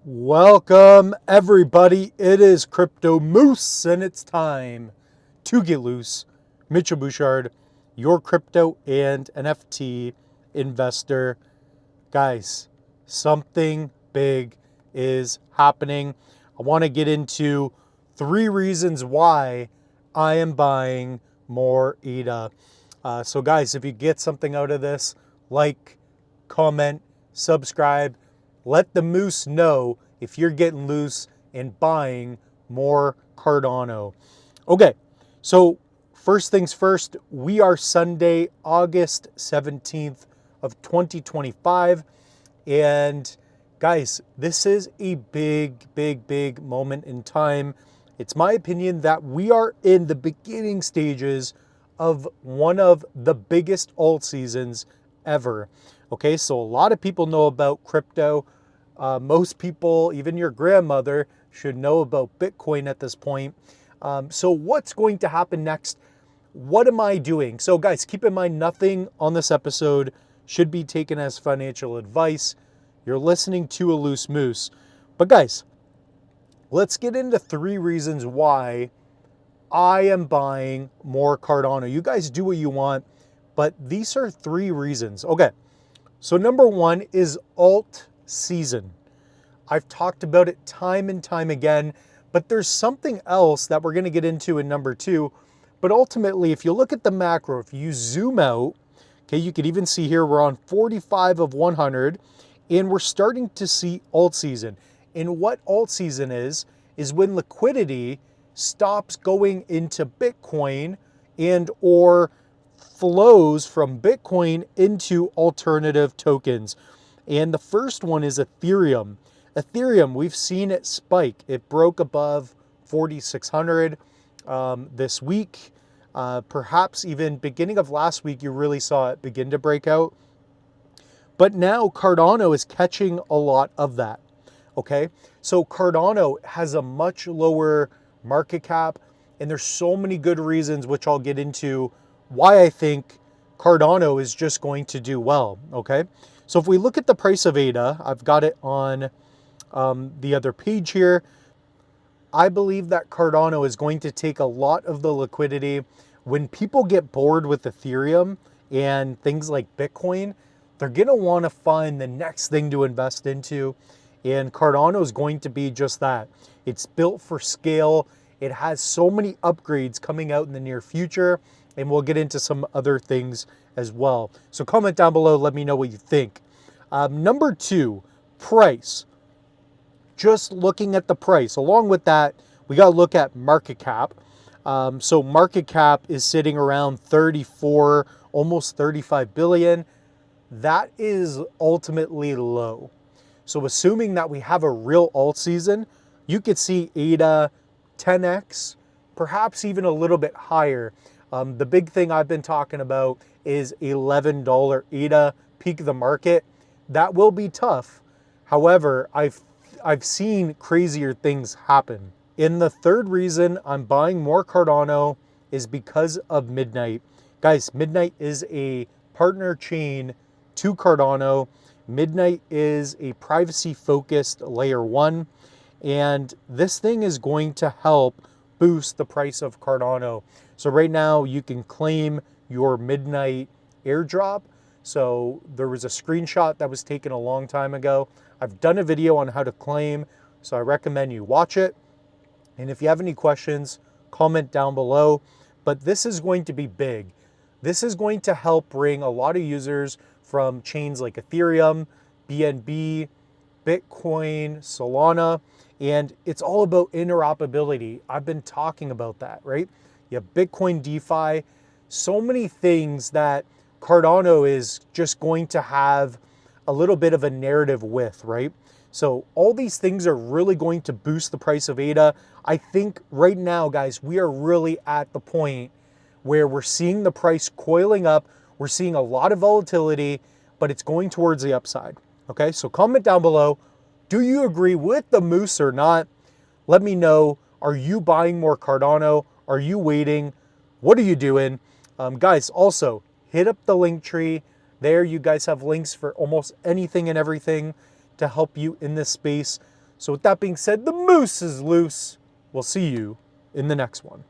Welcome everybody, it is Crypto Moose and it's time to get loose. Mitchell Bouchard, your crypto and NFT investor. Guys, something big is happening. I want to get into 3 reasons why I am buying more ADA. So guys, if you get something out of this, like, comment, subscribe, let the moose know if you're getting loose and buying more Cardano. Okay, so first things first, we are Sunday, August 17th of 2025. And guys, this is a big moment in time. It's my opinion that we are in the beginning stages of one of the biggest alt seasons ever. Okay, so a lot of people know about crypto. Most people, even your grandmother, should know about Bitcoin at this point. So what's going to happen next? What am I doing? So guys, keep in mind, nothing on this episode should be taken as financial advice. You're listening to a loose moose. But guys, let's get into 3 reasons why I am buying more Cardano. You guys do what you want, but these are 3 reasons. Okay, so number 1 is Altseason. I've talked about it time and time again, but there's something else that we're going to get into in number 2. But ultimately, if you look at the macro, if you zoom out, okay, you can even see here we're on 45 of 100, and we're starting to see Altseason. And what Altseason is when liquidity stops going into Bitcoin and or flows from Bitcoin into alternative tokens. And the first one is Ethereum. Ethereum, we've seen it spike. It broke above 4,600 this week. Perhaps even beginning of last week, you really saw it begin to break out. But now Cardano is catching a lot of that. Okay, so Cardano has a much lower market cap, and there's so many good reasons, which I'll get into, why I think Cardano is just going to do well. Okay, so if we look at the price of ADA, I've got it on the other page here. I believe that Cardano is going to take a lot of the liquidity. When people get bored with Ethereum and things like Bitcoin, they're going to want to find the next thing to invest into. And Cardano is going to be just that. It's built for scale. It has so many upgrades coming out in the near future. And we'll get into some other things as well. So comment down below. Let me know what you think. Number 2, price. Just looking at the price. Along with that, we got to look at market cap. So market cap is sitting around 34, almost 35 billion. That is ultimately low. So assuming that we have a real alt season, you could see ADA 10x, perhaps even a little bit higher. The big thing I've been talking about is $11 ADA peak of the market. That will be tough. However, I've seen crazier things happen. And the third reason I'm buying more Cardano is because of Midnight. Guys, Midnight is a partner chain to Cardano. Midnight is a privacy-focused layer 1, and this thing is going to help boost the price of Cardano. So right now you can claim your Midnight airdrop. So there was a screenshot that was taken a long time ago. I've done a video on how to claim, so I recommend you watch it. And if you have any questions, comment down below. But this is going to be big. This is going to help bring a lot of users from chains like Ethereum, BNB, Bitcoin, Solana, and it's all about interoperability. I've been talking about that, right? You have Bitcoin DeFi, so many things that Cardano is just going to have a little bit of a narrative with, right? So all these things are really going to boost the price of ADA. I think right now, guys, we are really at the point where we're seeing the price coiling up. We're seeing a lot of volatility, but it's going towards the upside. Okay, so comment down below. Do you agree with the moose or not? Let me know. Are you buying more Cardano? Are you waiting? What are you doing? Guys, also hit up the link tree. There you guys have links for almost anything and everything to help you in this space. So with that being said, the moose is loose. We'll see you in the next one.